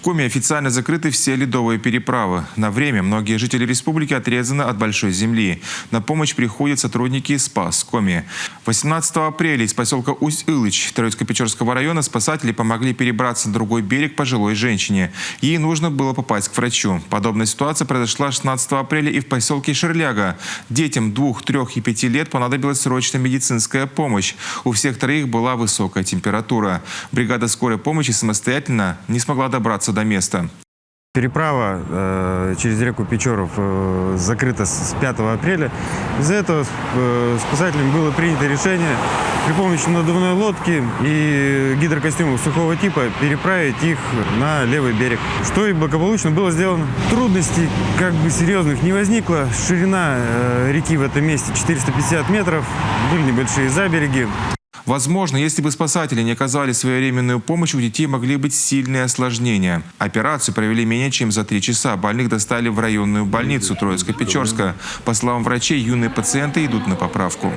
Коми официально закрыты все ледовые переправы. На время многие жители республики отрезаны от большой земли. На помощь приходят сотрудники СПАС Коми. 18 апреля из поселка Усть-Илыч Троицко-Печорского района спасатели помогли перебраться на другой берег пожилой женщине. Ей нужно было попасть к врачу. Подобная ситуация произошла 16 апреля и в поселке Шерляга. Детям 2, 3 и 5 лет понадобилась срочная медицинская помощь. У всех троих была высокая температура. Бригада скорой помощи самостоятельно не смогла добраться до места. Переправа через реку Печоров закрыта с 5 апреля. Из-за этого спасателям было принято решение при помощи надувной лодки и гидрокостюмов сухого типа переправить их на левый берег, что и благополучно было сделано. Трудностей серьезных не возникло. Ширина реки в этом месте 450 метров, были небольшие забереги. Возможно, если бы спасатели не оказали своевременную помощь, у детей могли быть сильные осложнения. Операцию провели менее чем за 3 часа. Больных доставили в районную больницу Троицко-Печорска. По словам врачей, юные пациенты идут на поправку.